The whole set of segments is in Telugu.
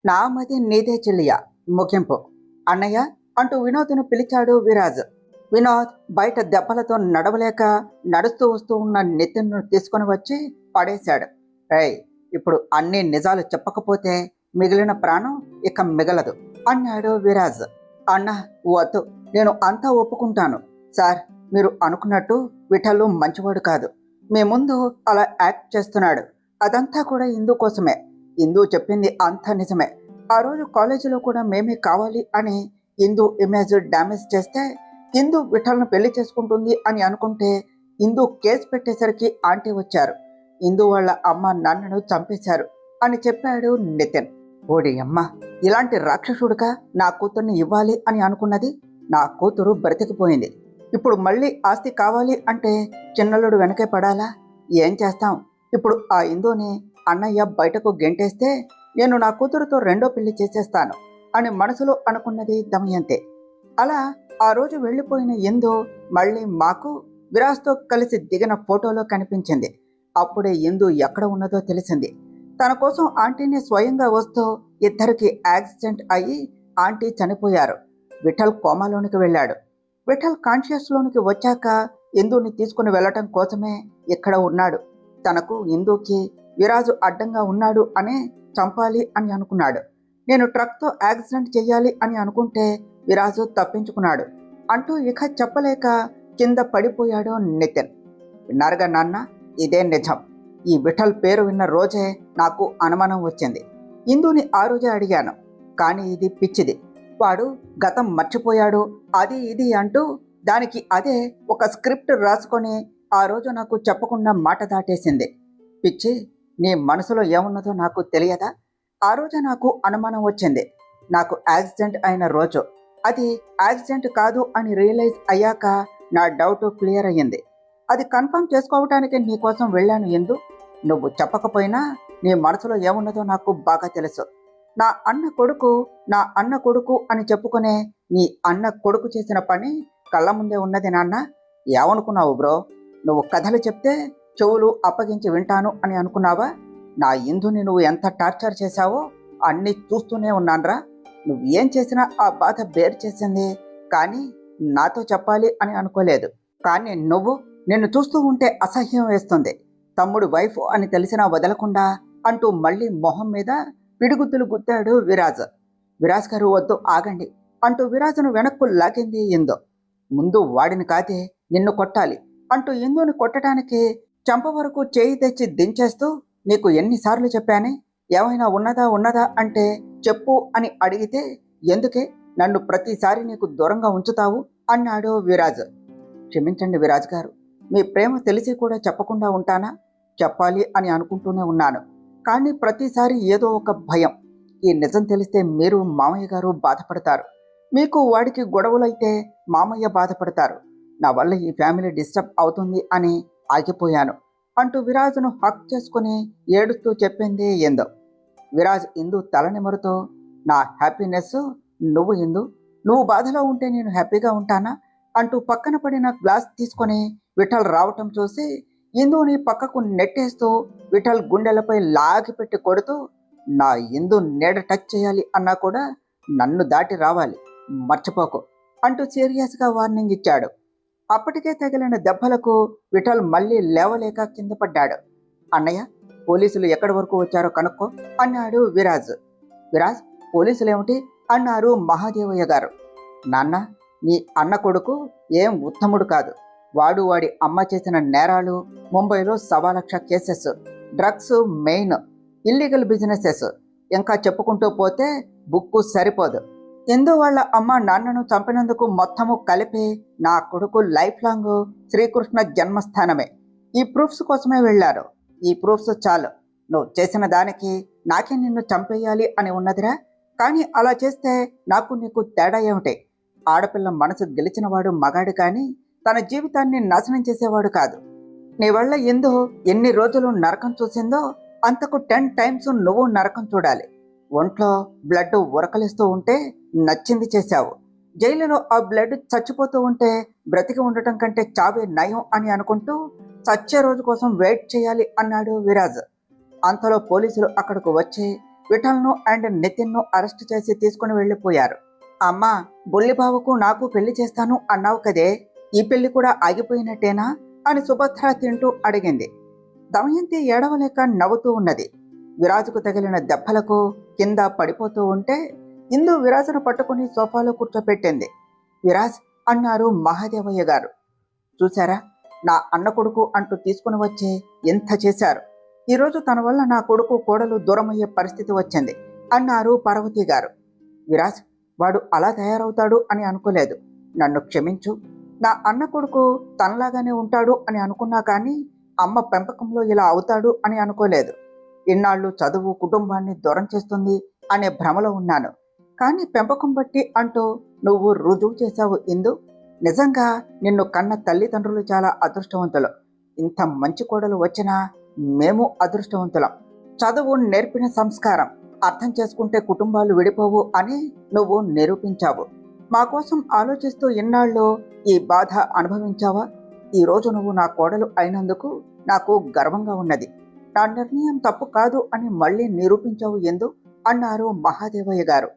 నా మది నీదే చెల్లియ ముగింపు. అన్నయ్య అంటూ వినోద్ను పిలిచాడు విరాజ్. వినోద్ బయట దెబ్బలతో నడవలేక నడుస్తూ వస్తూ ఉన్న నితిన్ను తీసుకుని వచ్చి పడేశాడు. రేయ్, ఇప్పుడు అన్ని నిజాలు చెప్పకపోతే మిగిలిన ప్రాణం ఇక మిగలదు అన్నాడు విరాజ్. అన్న వద్దు, నేను అంతా ఒప్పుకుంటాను. సార్, మీరు అనుకున్నట్టు విఠలు మంచివాడు కాదు. మీ ముందు అలా యాక్ట్ చేస్తున్నాడు. అదంతా కూడా ఇందు కోసమే. ఇందు చెప్పింది అంతా నిజమే. ఆ రోజు కాలేజీలో కూడా మేమే కావాలి అని ఇందు ఇమేజ్ డ్యామేజ్ చేస్తే ఇందు విఠల్ను పెళ్లి చేసుకుంటుంది అని అనుకుంటే ఇందు కేసు పెట్టేసరికి ఆంటీ వచ్చారు. ఇందు వాళ్ళ అమ్మ నాన్నను చంపేశారు అని చెప్పాడు నితిన్. ఓడి అమ్మ, ఇలాంటి రాక్షసుడిగా నా కూతుర్ని ఇవ్వాలి అని అనుకున్నది నా కూతురు బ్రతికిపోయింది. ఇప్పుడు మళ్ళీ ఆస్తి కావాలి అంటే చిన్నలుడు వెనకే పడాలా? ఏం చేస్తాం? ఇప్పుడు ఆ ఇందుని అన్నయ్య బయటకు గెంటేస్తే నేను నా కూతురుతో రెండో పెళ్లి చేసేస్తాను అని మనసులో అనుకున్నది దమయంతి. అలా ఆ రోజు వెళ్ళిపోయిన ఇందు మళ్ళీ మాకు విరాజ్తో కలిసి దిగిన ఫోటోలో కనిపించింది. అప్పుడే ఇందు ఎక్కడ ఉన్నదో తెలిసింది. తన కోసం ఆంటీని స్వయంగా వస్తూ ఇద్దరికి యాక్సిడెంట్ అయ్యి ఆంటీ చనిపోయారు. విఠల్ కోమాలోనికి వెళ్ళాడు. విఠల్ కాన్షియస్లోనికి వచ్చాక ఇందుని తీసుకుని వెళ్ళటం కోసమే ఇక్కడ ఉన్నాడు. తనకు ఇందుకి విరాజు అడ్డంగా ఉన్నాడు అనే చంపాలి అని అనుకున్నాడు. నేను ట్రక్తో యాక్సిడెంట్ చెయ్యాలి అని అనుకుంటే విరాజు తప్పించుకున్నాడు అంటూ ఇక చెప్పలేక కింద పడిపోయాడు నితిన్. విన్నారుగా నాన్న, ఇదే నిజం. ఈ విఠల్ పేరు విన్న రోజే నాకు అనుమానం వచ్చింది. ఇందుని ఆ రోజే అడిగాను, కానీ ఇది పిచ్చిది. వాడు గతం మర్చిపోయాడు అది ఇది అంటూ దానికి అదే ఒక స్క్రిప్ట్ రాసుకొని ఆ రోజు నాకు చెప్పకుండా మాట దాటేసింది. పిచ్చి, నీ మనసులో ఏమున్నదో నాకు తెలియదా? ఆ రోజు నాకు అనుమానం వచ్చింది. నాకు యాక్సిడెంట్ అయిన రోజు. అది యాక్సిడెంట్ కాదు అని రియలైజ్ అయ్యాక నా డౌట్ క్లియర్ అయ్యింది. అది కన్ఫర్మ్ చేసుకోవటానికి నీ కోసం వెళ్ళాను. ఎందు నువ్వు చెప్పకపోయినా నీ మనసులో ఏమున్నదో నాకు బాగా తెలుసు. నా అన్న కొడుకు అని చెప్పుకునే నీ అన్న కొడుకు చేసిన పని కళ్ళ ముందే ఉన్నది నాన్న. ఏమనుకున్నావు బ్రో? నువ్వు కథలు చెప్తే చెవులు అప్పగించి వింటాను అని అనుకున్నావా? నా ఇందుని నువ్వు ఎంత టార్చర్ చేశావో అన్నీ చూస్తూనే ఉన్నాన్రా. నువ్వు ఏం చేసినా ఆ బాధ బేర్ చేసింది, కానీ నాతో చెప్పాలి అని అనుకోలేదు. కానీ నిన్ను చూస్తూ ఉంటే అసహ్యం వేస్తుంది. తమ్ముడు వైఫ్ అని తెలిసినా వదలకుండా అంటూ మళ్ళీ మొహం మీద పిడిగుద్దులు గుద్దాడు విరాజ్. విరాజ్ గారు వద్దు, ఆగండి అంటూ విరాజును వెనక్కు లాగింది ఇందు. ముందు వాడిని కాదే నిన్ను కొట్టాలి అంటూ ఇందుని కొట్టడానికి చంప వరకు చేయి తెచ్చి దించేస్తూ, నీకు ఎన్నిసార్లు చెప్పానే, ఏమైనా ఉన్నదా అంటే చెప్పు అని అడిగితే ఎందుకే నన్ను ప్రతిసారి నీకు దూరంగా ఉంచుతావు అన్నాడు విరాజ్. క్షమించండి విరాజ్ గారు, మీ ప్రేమ తెలిసి కూడా చెప్పకుండా ఉంటానా? చెప్పాలి అని అనుకుంటూనే ఉన్నాను, కానీ ప్రతిసారి ఏదో ఒక భయం. ఈ నిజం తెలిస్తే మీరు మామయ్య గారు బాధపడతారు. మీకు వాడికి గొడవలైతే మామయ్య బాధపడతారు. నా వల్ల ఈ ఫ్యామిలీ డిస్టర్బ్ అవుతుంది అని ఆగిపోయాను అంటూ విరాజ్ను హక్ చేసుకుని ఏడుస్తూ చెప్పింది ఇందు. విరాజ్ ఇందు తల నిమరుతో, నా హ్యాపీనెస్ నువ్వు ఇందు, నువ్వు బాధలో ఉంటే నేను హ్యాపీగా ఉంటానా అంటూ పక్కన పడిన గ్లాస్ తీసుకొని విఠల్ రావటం చూసి ఇందుని పక్కకు నెట్టేస్తూ విఠల్ గుండెలపై లాగిపెట్టి కొడుతూ, నా ఇందు నీడ టచ్ చేయాలి అన్నా కూడా నన్ను దాటి రావాలి, మర్చిపోకు అంటూ సీరియస్గా వార్నింగ్ ఇచ్చాడు. అప్పటికే తగిలిన దెబ్బలకు విఠల్ మళ్ళీ లేవలేక కింద పడ్డాడు. అన్నయ్య, పోలీసులు ఎక్కడి వరకు వచ్చారో కనుక్కో అన్నాడు విరాజ్. విరాజ్, పోలీసులేమిటి అన్నారు మహాదేవయ్య గారు. నాన్న, నీ అన్న కొడుకు ఏం ఉత్తముడు కాదు. వాడి అమ్మ చేసిన నేరాలు, ముంబైలో 1,00,000 cases, drugs main, illegal businesses, ఇంకా చెప్పుకుంటూ పోతే బుక్కు సరిపోదు. ఇందు వాళ్ళ అమ్మ నాన్నను చంపినందుకు మొత్తము కలిపి నా కొడుకు లైఫ్ లాంగ్ శ్రీకృష్ణ జన్మస్థానమే. ఈ ప్రూఫ్స్ కోసమే వెళ్ళారు. ఈ ప్రూఫ్స్ చాలు. నువ్వు చేసిన దానికి నాకే నిన్ను చంపేయాలి అని ఉన్నదిరా. కానీ అలా చేస్తే నాకు నీకు తేడా ఏమిటి? ఆడపిల్ల మనసు గెలిచినవాడు మగాడు, కానీ తన జీవితాన్ని నాశనం చేసేవాడు కాదు. నీ వల్ల ఎందు ఎన్ని రోజులు నరకం చూసిందో అంతకు 10 times నువ్వు నరకం చూడాలి. ఒంట్లో బ్లడ్ ఉరకలిస్తూ ఉంటే నచ్చింది చేశావు. జైలులో ఆ బ్లడ్ చచ్చిపోతూ ఉంటే బ్రతికి ఉండటం కంటే చావే నయం అని అనుకుంటూ చచ్చే రోజు కోసం వెయిట్ చేయాలి అన్నాడు విరాజ్. అంతలో పోలీసులు అక్కడకు వచ్చి విఠల్ను అండ్ నితిన్ను అరెస్ట్ చేసి తీసుకుని వెళ్ళిపోయారు. అమ్మా, బుల్లిబావకు నాకు పెళ్లి చేస్తాను అన్నావు కదే, ఈ పెళ్లి కూడా ఆగిపోయినట్టేనా అని సుభద్ర తింటూ అడిగింది. దమయంతి ఏడవలేక నవ్వుతూ ఉన్నది. విరాజుకు తగిలిన దెబ్బలకు కింద పడిపోతూ ఉంటే ఇందు విరాజును పట్టుకుని సోఫాలో కూర్చోపెట్టింది. విరాజ్ అన్నారు మహాదేవయ్య గారు. చూశారా, నా అన్న కొడుకు అంటూ తీసుకుని వచ్చి ఎంత చేశారు. ఈరోజు తన వల్ల నా కొడుకు కోడలు దూరమయ్యే పరిస్థితి వచ్చింది అన్నారు పార్వతి గారు. విరాజ్, వాడు అలా తయారవుతాడు అని అనుకోలేదు. నన్ను క్షమించు. నా అన్న కొడుకు తనలాగానే ఉంటాడు అని అనుకున్నా కానీ అమ్మ పెంపకంలో ఇలా అవుతాడు అని అనుకోలేదు. ఇన్నాళ్ళు చదువు కుటుంబాన్ని దూరం చేస్తుంది అనే భ్రమలో ఉన్నాను. కానీ పెంపకం బట్టి అంటూ నువ్వు రుజువు చేశావు ఇందు. నిజంగా నిన్ను కన్న తల్లిదండ్రులు చాలా అదృష్టవంతులు. ఇంత మంచి కోడలు వచ్చినా మేము అదృష్టవంతులం. చదువు నేర్పిన సంస్కారం అర్థం చేసుకుంటే కుటుంబాలు విడిపోవు అని నువ్వు నిరూపించావు. మా కోసం ఆలోచిస్తూ ఇన్నాళ్ళు ఈ బాధ అనుభవించావా? ఈరోజు నువ్వు నా కోడలు అయినందుకు నాకు గర్వంగా ఉన్నది. నా నిర్ణయం తప్పు కాదు అని మళ్ళీ నిరూపించావు ఎందు అన్నారు మహాదేవయ్య గారు.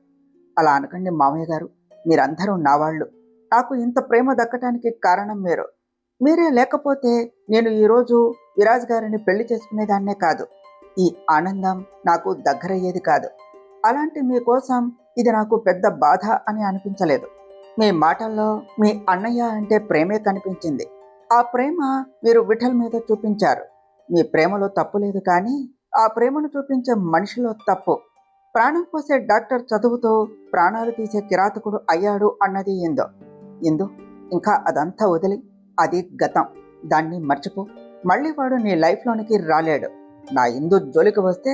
అలా అనకండి మామయ్య గారు, మీరందరూ నా వాళ్ళు. నాకు ఇంత ప్రేమ దక్కటానికి కారణం మీరు. మీరే లేకపోతే నేను ఈరోజు విరాజ్ గారిని పెళ్లి చేసుకునేదాన్నే కాదు. ఈ ఆనందం నాకు దగ్గరయ్యేది కాదు. అలాంటి మీకోసం ఇది నాకు పెద్ద బాధ అని అనిపించలేదు. మీ మాటల్లో మీ అన్నయ్య అంటే ప్రేమే కనిపించింది. ఆ ప్రేమ మీరు విఠల్ మీద చూపించారు. మీ ప్రేమలో తప్పు లేదు, కానీ ఆ ప్రేమను చూపించే మనిషిలో తప్పు. ప్రాణం పోసే డాక్టర్ చదువుతో ప్రాణాలు తీసే కిరాతకుడు అయ్యాడు అన్నది ఇందు ఇంకా అదంతా వదిలి, అది గతం. దాన్ని మర్చిపో. మళ్ళీ వాడు నీ లైఫ్లోనికి రాలేడు. నా ఇందు జోలికి వస్తే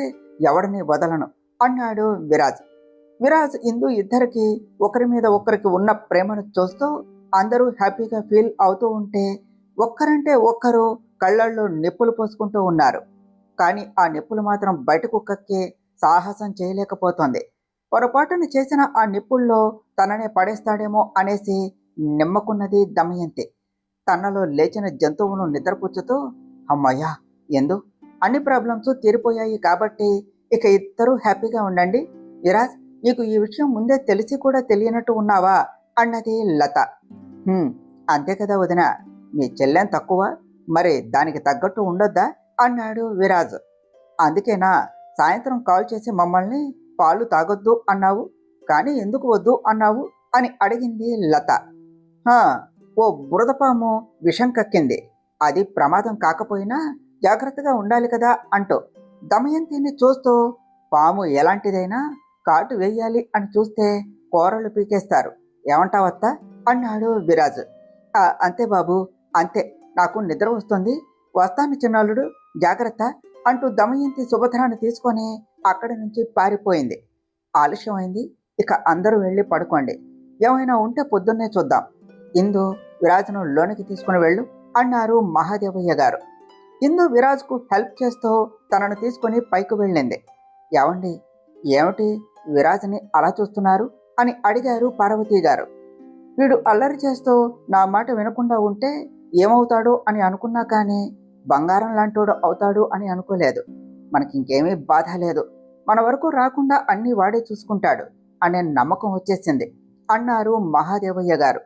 ఎవడిని వదలను అన్నాడు విరాజ్. విరాజ్ ఇందు ఇద్దరికి ఒకరి మీద ఒకరికి ఉన్న ప్రేమను చూస్తూ అందరూ హ్యాపీగా ఫీల్ అవుతూ ఉంటే ఒక్కరంటే ఒక్కరు కళ్ళల్లో నిప్పులు పోసుకుంటూ ఉన్నారు. కానీ ఆ నిప్పులు మాత్రం బయటకు కక్కే సాహసం చేయలేకపోతోంది. పొరపాటును చేసిన ఆ నిప్పుల్లో తననే పడేస్తాడేమో అనేసి నిమ్మకున్నది దమయంతి. తనలో లేచిన జంతువును నిద్రపుచ్చుతూ, అమ్మయ్యా ఎందు, అన్ని ప్రాబ్లమ్స్ తీరిపోయాయి కాబట్టి ఇక ఇద్దరూ హ్యాపీగా ఉండండి. విరాజ్, నీకు ఈ విషయం ముందే తెలిసి కూడా తెలియనట్టు ఉన్నావా అన్నది లత. అంతే కదా వదిన, మీ చెల్లెం తక్కువ, మరి దానికి తగ్గట్టు ఉండొద్దా అన్నాడు విరాజ్. అందుకేనా సాయంత్రం కాల్ చేసి మమ్మల్ని పాలు తాగొద్దు అన్నావు, కానీ ఎందుకు వద్దు అన్నావు అని అడిగింది లత. ఓ బురదపాము విషం కక్కింది, అది ప్రమాదం కాకపోయినా జాగ్రత్తగా ఉండాలి కదా అంటూ దమయంతిని చూస్తూ, పాము ఎలాంటిదైనా కాటు వేయాలి అని చూస్తే కూరలు పీకేస్తారు, ఏమంటావత్తా అన్నాడు విరాజ్. అంతే బాబు, అంతే, నాకు నిద్ర వస్తుంది, వస్తాను చిన్నాలుడు, జాగ్రత్త అంటూ దమయంతి సుభద్రాన్ని తీసుకొని అక్కడి నుంచి పారిపోయింది. ఆలస్యమైంది, ఇక అందరూ వెళ్ళి పడుకోండి, ఏమైనా ఉంటే పొద్దున్నే చూద్దాం. ఇందు, విరాజ్ను లోనికి తీసుకుని వెళ్ళు అన్నారు మహాదేవయ్య గారు. ఇందు విరాజ్కు హెల్ప్ చేస్తూ తనను తీసుకుని పైకి వెళ్ళింది. ఏమండి, ఏమిటి విరాజ్ని అలా చూస్తున్నారు అని అడిగారు పార్వతి గారు. వీడు అల్లరి చేస్తూ నా మాట వినకుండా ఉంటే ఏమవుతాడో అని అనుకున్నా, కానీ బంగారం లాంటోడు అవుతాడు అని అనుకోలేదు. మనకింకేమీ బాధ లేదు, మన వరకు రాకుండా అన్నీ వాడే చూసుకుంటాడు అనే నమ్మకం వచ్చేసింది అన్నారు మహాదేవయ్య గారు.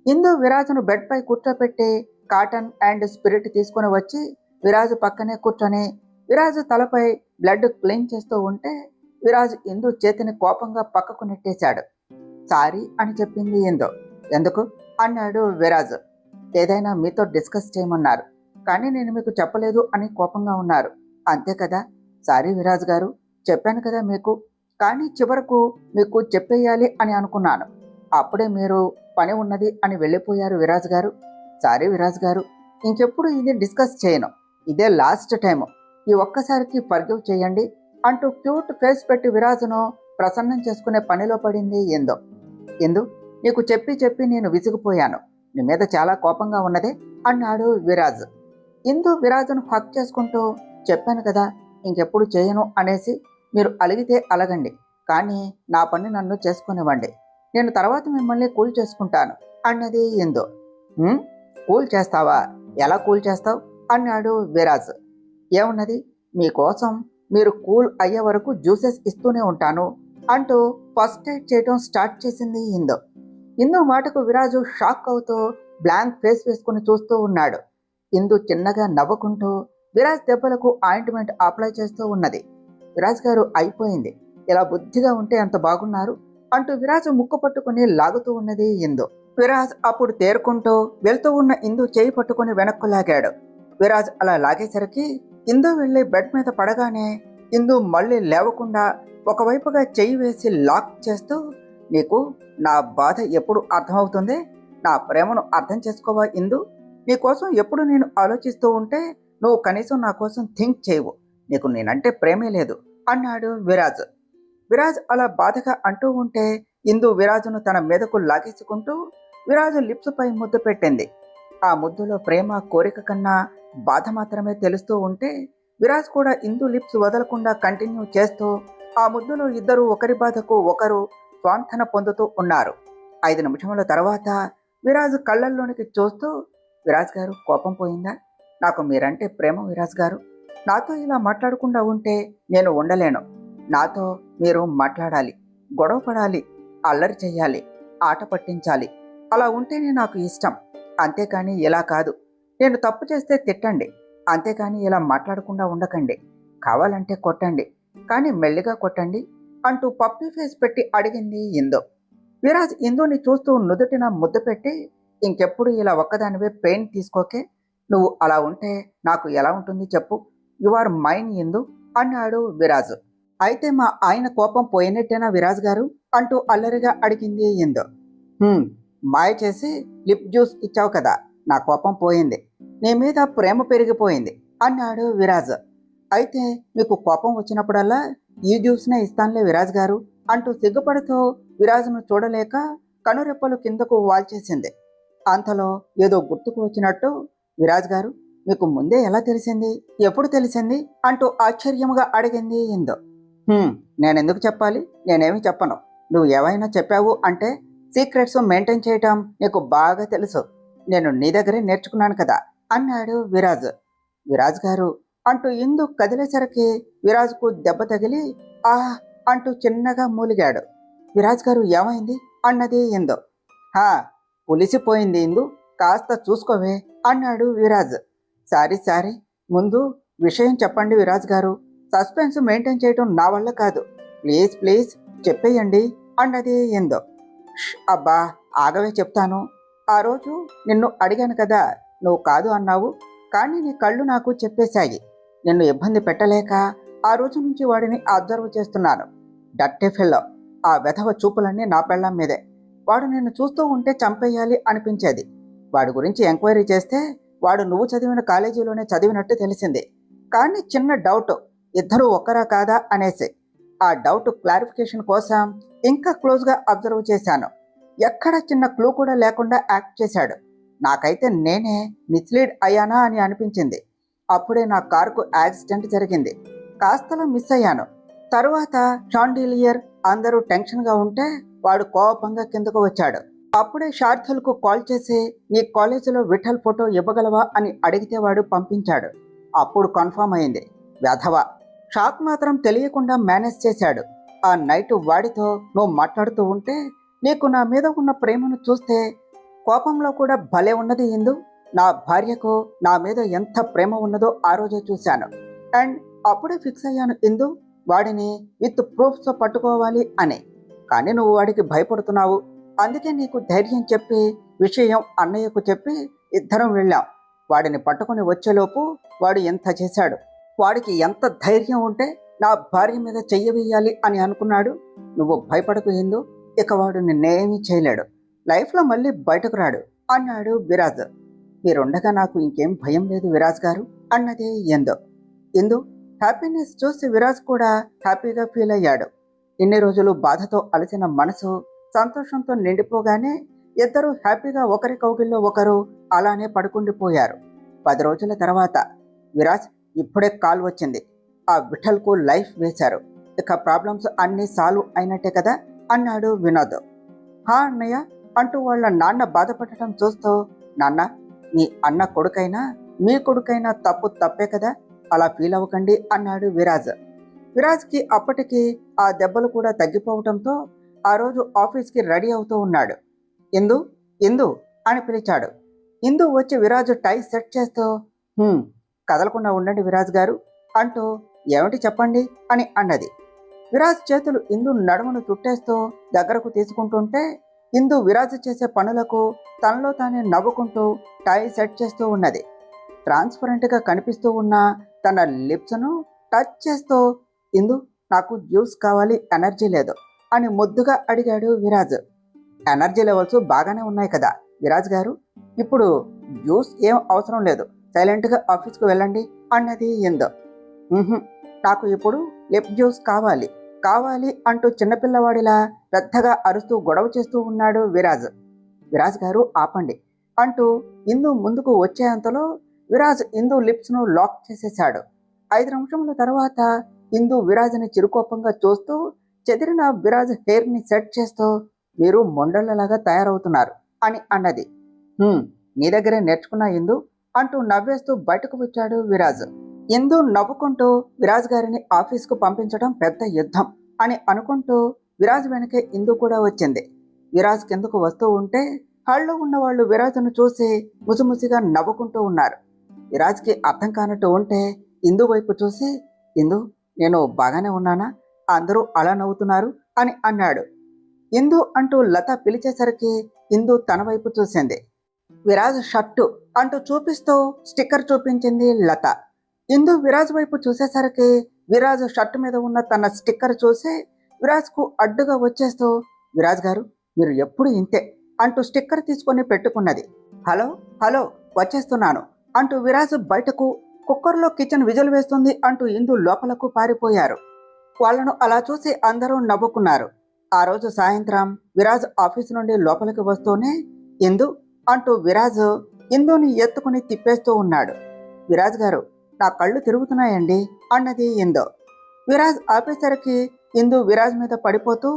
ఇందు విరాజును బెడ్ పై కూర్చోపెట్టి కాటన్ అండ్ స్పిరిట్ తీసుకుని వచ్చి విరాజు పక్కనే కూర్చొని విరాజు తలపై బ్లడ్ క్లీన్ చేస్తూ ఉంటే విరాజు ఇందు చేతిని కోపంగా పక్కకు నెట్టేశాడు. సారీ అని చెప్పింది ఇందు. ఎందుకు అన్నాడు విరాజు. ఏదైనా మీతో డిస్కస్ చేయమన్నారు, కానీ నేను మీకు చెప్పలేదు అని కోపంగా ఉన్నారు, అంతే కదా. సారీ విరాజ్ గారు, చెప్పాను కదా మీకు, కానీ చివరకు మీకు చెప్పేయాలి అని అనుకున్నాను, అప్పుడే మీరు పని ఉన్నది అని వెళ్ళిపోయారు విరాజ్ గారు. సారీ విరాజ్ గారు, ఇంకెప్పుడు ఇది డిస్కస్ చేయను, ఇదే లాస్ట్ టైము, ఈ ఒక్కసారికి ఫర్గివ్ చేయండి అంటూ క్యూట్ ఫేస్ పెట్టి విరాజును ప్రసన్నం చేసుకునే పనిలో పడింది ఎందు, నీకు చెప్పి చెప్పి నేను విసిగిపోయాను, నీ మీద చాలా కోపంగా ఉన్నదే అన్నాడు విరాజ్. ఇందు విరాజును హక్ చేసుకుంటూ, చెప్పాను కదా ఇంకెప్పుడు చేయను అనేసి, మీరు అలిగితే అలగండి, కానీ నా పని నన్ను చేసుకునివ్వండి, నేను తర్వాత మిమ్మల్ని కూల్ చేసుకుంటాను అన్నది ఇందు. కూల్ చేస్తావా? ఎలా కూల్ చేస్తావు అన్నాడు విరాజ్. ఏమున్నది, మీకోసం మీరు కూల్ అయ్యే వరకు జ్యూసెస్ ఇస్తూనే ఉంటాను అంటూ ఫస్ట్ ఎయిడ్ చేయడం స్టార్ట్ చేసింది ఇందు. ఇందు మాటకు విరాజు షాక్ అవుతూ బ్లాంక్ ఫేస్ వేసుకుని చూస్తూ ఉన్నాడు. ఇందు చిన్నగా నవ్వుకుంటూ విరాజ్ దెబ్బలకు ఆయింట్మెంట్ అప్లై చేస్తూ ఉన్నది. విరాజ్ గారు అయిపోయింది, ఇలా బుద్ధిగా ఉంటే ఎంత బాగున్నారు అంటూ విరాజు ముక్కు పట్టుకుని లాగుతూ ఉన్నది ఇందు. విరాజ్ అప్పుడు తేరుకుంటూ వెళ్తూ ఉన్న ఇందు చేయి పట్టుకుని వెనక్కు లాగాడు. విరాజ్ అలా లాగేసరికి ఇందు వెళ్ళి బెడ్ మీద పడగానే ఇందు మళ్ళీ లేవకుండా ఒకవైపుగా చెయ్యి వేసి లాక్ చేస్తూ, నీకు నా బాధ ఎప్పుడు అర్థమవుతుంది? నా ప్రేమను అర్థం చేసుకోవా ఇందు? నీకోసం ఎప్పుడు నేను ఆలోచిస్తూ ఉంటే నువ్వు కనీసం నా కోసం థింక్ చేయవు. నీకు నేనంటే ప్రేమే లేదు అన్నాడు విరాజ్. విరాజ్ అలా బాధగా అంటూ ఉంటే ఇందు విరాజును తన మీదకు లాగేసుకుంటూ విరాజు లిప్స్ పై ముద్దు పెట్టింది. ఆ ముద్దులో ప్రేమ కోరిక కన్నా బాధ మాత్రమే తెలుస్తూ ఉంటే విరాజ్ కూడా ఇందు లిప్స్ వదలకుండా కంటిన్యూ చేస్తూ ఆ ముద్దులో ఇద్దరు ఒకరి బాధకు ఒకరు స్వాంతన పొందుతూ ఉన్నారు. 5 నిమిషముల తర్వాత విరాజ్ కళ్ళల్లోనికి చూస్తూ, విరాజ్ గారు కోపం పోయిందా? నాకు మీరంటే ప్రేమ విరాజ్ గారు. నాతో ఇలా మాట్లాడకుండా ఉంటే నేను ఉండలేను. నాతో మీరు మాట్లాడాలి, గొడవ పడాలి, అల్లరి చెయ్యాలి, ఆట పట్టించాలి. అలా ఉంటేనే నాకు ఇష్టం. అంతేకాని ఇలా కాదు. నేను తప్పు చేస్తే తిట్టండి, అంతేకాని ఇలా మాట్లాడకుండా ఉండకండి. కావాలంటే కొట్టండి, కానీ మెల్లిగా కొట్టండి అంటూ పప్పీ ఫేస్ పెట్టి అడిగింది ఇందు. విరాజ్ ఇందుని చూస్తూ నుదుటిన ముద్దు పెట్టి, ఇంకెప్పుడు ఇలా ఒక్కదానివే పెయిన్ తీసుకోకే. నువ్వు అలా ఉంటే నాకు ఎలా ఉంటుంది చెప్పు? యు ఆర్ మైన్ ఇందు అన్నాడు విరాజ్. అయితే మా ఆయన కోపం పోయినట్టేనా విరాజ్ గారు అంటూ అల్లరిగా అడిగింది ఇందు. మాయ చేసి లిప్ జ్యూస్ ఇచ్చావు కదా, నా కోపం పోయింది, నీ మీద ప్రేమ పెరిగిపోయింది అన్నాడు విరాజ్. అయితే మీకు కోపం వచ్చినప్పుడల్లా ఈ జ్యూస్నే ఇస్తానులే విరాజ్ గారు అంటూ సిగ్గుపడుతూ విరాజ్ను చూడలేక కనురెప్పలు కిందకు వాల్చేసింది. అంతలో ఏదో గుర్తుకు వచ్చినట్టు, విరాజ్ గారు మీకు ముందే ఎలా తెలిసింది, ఎప్పుడు తెలిసింది అంటూ ఆశ్చర్యముగా అడిగింది ఇందు. నేనెందుకు చెప్పాలి? నేనేమి చెప్పను. నువ్వు ఏవైనా చెప్పావు అంటే సీక్రెట్స్ మెయింటైన్ చేయటం నీకు బాగా తెలుసు. నేను నీ దగ్గరే నేర్చుకున్నాను కదా అన్నాడు విరాజ్. విరాజ్ గారు అంటూ ఇందు కదిలేసరికి విరాజ్కు దెబ్బ తగిలి ఆ అంటూ చిన్నగా మూలిగాడు. విరాజ్ గారు ఏమైంది అన్నది ఇందు. పులిసిపోయింది ఇందు, కాస్త చూసుకోవే అన్నాడు విరాజ్. సారీ ముందు విషయం చెప్పండి విరాజ్ గారు. సస్పెన్స్ మెయింటైన్ చేయటం నా వల్ల కాదు. ప్లీజ్ చెప్పేయండి అన్నది ఇందు. అబ్బా ఆగవే చెప్తాను. ఆ రోజు నిన్ను అడిగాను కదా, నువ్వు కాదు అన్నావు. కానీ నీ కళ్ళు నాకు చెప్పేశాయి. నిన్ను ఇబ్బంది పెట్టలేక ఆ రోజు నుంచి వాడిని అబ్జర్వ్ చేస్తున్నాను. డట్టే ఫెల్లో. ఆ వెధవ చూపులన్నీ నా పెళ్ళం మీదే. వాడు నిన్ను చూస్తూ ఉంటే చంపేయాలి అనిపించేది. వాడి గురించి ఎంక్వైరీ చేస్తే వాడు నువ్వు చదివిన కాలేజీలోనే చదివినట్టు తెలిసింది. కానీ చిన్న డౌట్, ఇద్దరూ ఒక్కరా కాదా అనేసి. ఆ డౌట్ క్లారిఫికేషన్ కోసం ఇంకా క్లోజ్గా అబ్జర్వ్ చేశాను. ఎక్కడ చిన్న క్లూ కూడా లేకుండా యాక్ట్ చేశాడు. నాకైతే నేనే మిస్లీడ్ అయ్యానా అని అనిపించింది. అప్పుడే నా కారుకు యాక్సిడెంట్ జరిగింది. కాస్తలో మిస్ అయ్యాను. తరువాత షాండిలియర్ అందరూ టెన్షన్గా ఉంటే వాడు కోపంగా కిందకు వచ్చాడు. అప్పుడే శార్థులకు కాల్ చేసి నీ కాలేజీలో విఠల్ ఫోటో ఇవ్వగలవా అని అడిగితే వాడు పంపించాడు. అప్పుడు కన్ఫర్మ్ అయింది. వెధవ షాక్ మాత్రం తెలియకుండా మేనేజ్ చేశాడు. ఆ నైట్ వాడితో నువ్వు మాట్లాడుతూ ఉంటే నీకు నా మీద ఉన్న ప్రేమను చూస్తే కోపంలో కూడా భలే ఉన్నది ఇందు. నా భార్యకు నా మీద ఎంత ప్రేమ ఉన్నదో ఆ రోజే చూశాను. అండ్ అప్పుడే ఫిక్స్ అయ్యాను ఇందు, వాడిని విత్ ప్రూఫ్స్ పట్టుకోవాలి అని. కానీ నువ్వు వాడికి భయపడుతున్నావు. అందుకే నీకు ధైర్యం చెప్పి విషయం అన్నయ్యకు చెప్పి ఇద్దరం వెళ్ళాం. వాడిని పట్టుకొని వచ్చేలోపు వాడు ఎంత చేశాడు. వాడికి ఎంత ధైర్యం ఉంటే నా భార్య మీద చెయ్యి వేయాలి అని అనుకున్నాడు. నువ్వు భయపడకు ఇందు, ఇక వాడు నిన్నేమీ చేయలేడు. లైఫ్లో మళ్ళీ బయటకు రాడు అన్నాడు విరాజ్. మీరుండగా నాకు ఇంకేం భయం లేదు విరాజ్ గారు అన్నది ఇందు. హ్యాపీనెస్ చూసి విరాజ్ కూడా హ్యాపీగా ఫీల్ అయ్యాడు. ఇన్ని రోజులు బాధతో అలసిన మనసు సంతోషంతో నిండిపోగానే ఇద్దరు హ్యాపీగా ఒకరి కౌగిల్లో ఒకరు అలానే పడుకుండిపోయారు. 10 రోజుల తర్వాత విరాజ్ ఇప్పుడే కాల్ వచ్చింది. ఆ విఠల్కు లైఫ్ వేశారు. ఇక ప్రాబ్లమ్స్ అన్నీ సాల్వ్ అయినట్టే కదా అన్నాడు వినోద్. అన్నయ్య అంటూ వాళ్ళ నాన్న బాధపడటం చూస్తూ, నాన్న మీ అన్న కొడుకైనా మీ కొడుకైనా తప్పు తప్పే కదా, అలా ఫీల్ అవ్వకండి అన్నాడు విరాజ్. విరాజ్కి అప్పటికి ఆ దెబ్బలు కూడా తగ్గిపోవటంతో ఆ రోజు ఆఫీస్కి రెడీ అవుతూ ఉన్నాడు. ఇందు ఇందు అని పిలిచాడు. ఇందు వచ్చి విరాజు టై సెట్ చేస్తూ "హ్మ్, కదలకుండా ఉండండి విరాజ్ గారు" అంటూ "ఏమిటి చెప్పండి" అని అన్నది. విరాజ్ చేతులు ఇందు నడుమును చుట్టేస్తూ దగ్గరకు తీసుకుంటుంటే ఇందు విరాజు చేసే పనులకు తనలో తానే నవ్వుకుంటూ టై సెట్ చేస్తూ ఉన్నది. ట్రాన్స్పరెంట్గా కనిపిస్తూ ఉన్న తన లిప్స్ను టచ్ చేస్తూ "ఇందు, నాకు జ్యూస్ కావాలి, ఎనర్జీ లేదు" అని ముద్దుగా అడిగాడు విరాజ్. ఎనర్జీ లెవెల్స్ బాగానే ఉన్నాయి కదా విరాజ్ గారు, ఇప్పుడు జ్యూస్ ఏం అవసరం లేదు, సైలెంట్గా ఆఫీస్కి వెళ్ళండి అన్నది ఇందు. "ఉహుం, నాకు ఇప్పుడు లిప్ జ్యూస్ కావాలి కావాలి" అంటూ చిన్నపిల్లవాడిలా పెద్దగా అరుస్తూ గొడవ చేస్తూ ఉన్నాడు విరాజ్. విరాజ్ గారు ఆపండి అంటూ ఇందు ముందుకు వచ్చేంతలో విరాజ్ ఇందు లిప్స్ను లాక్ చేసేశాడు. 5 నిమిషముల తర్వాత ఇందు విరాజ్ని చిరుకోపంగా చూస్తూ చెదిరిన విరాజ్ హెయిర్ని సెట్ చేస్తూ "మీరు మొండళ్ళలాగా తయారవుతున్నారు" అని అన్నది. "హ్మ్, నీ దగ్గరే నేర్చుకున్నా ఇందు" అంటూ నవ్వేస్తూ బయటకు వచ్చాడు విరాజ్. ఇందు నవ్వుకుంటూ విరాజ్ గారిని ఆఫీస్కు పంపించడం పెద్ద యుద్ధం అని అనుకుంటూ విరాజ్ వెనకే ఇందు కూడా వచ్చింది. విరాజ్ కిందకు వస్తూ ఉంటే హాల్లో ఉన్న వాళ్ళు విరాజ్ను చూసి ముసిముసిగా నవ్వుకుంటూ ఉన్నారు. విరాజ్కి అర్థం కానట్టు ఉంటే ఇందు వైపు చూసి "ఇందు, నేను బాగానే ఉన్నానా, అందరూ అలా నవ్వుతున్నారు" అని అన్నాడు. ఇందు అంటూ లత పిలిచేసరికి ఇందు తన వైపు చూసింది. విరాజ్ షర్టు అంటూ చూపిస్తూ స్టిక్కర్ చూపించింది లత. ఇందు విరాజ్ వైపు చూసేసరికి విరాజ్ షర్టు మీద ఉన్న తన స్టిక్కర్ చూసి విరాజ్కు అడ్డుగా వచ్చేస్తూ "విరాజ్ గారు, మీరు ఎప్పుడు ఇంతే" అంటూ స్టిక్కర్ తీసుకొని పెట్టుకున్నది. "హలో హలో, వచ్చేస్తున్నాను" అంటూ విరాజ్ బయటకు, కుక్కర్లో కిచెన్ విజిల్ వేస్తుంది అంటూ ఇందు లోపలకు పారిపోయారు. వాళ్ళను అలా చూసి అందరూ నవ్వుకున్నారు. ఆ రోజు సాయంత్రం విరాజ్ ఆఫీసు నుండి లోపలికి వస్తూనే "ఇందు" అంటూ విరాజ్ ఇందుని ఎత్తుకుని తిప్పేస్తూ ఉన్నాడు. "విరాజ్ గారు, నా కళ్ళు తిరుగుతున్నాయండి" అన్నది ఇందు. విరాజ్ ఆపేసరికి ఇందు విరాజ్ మీద పడిపోతూ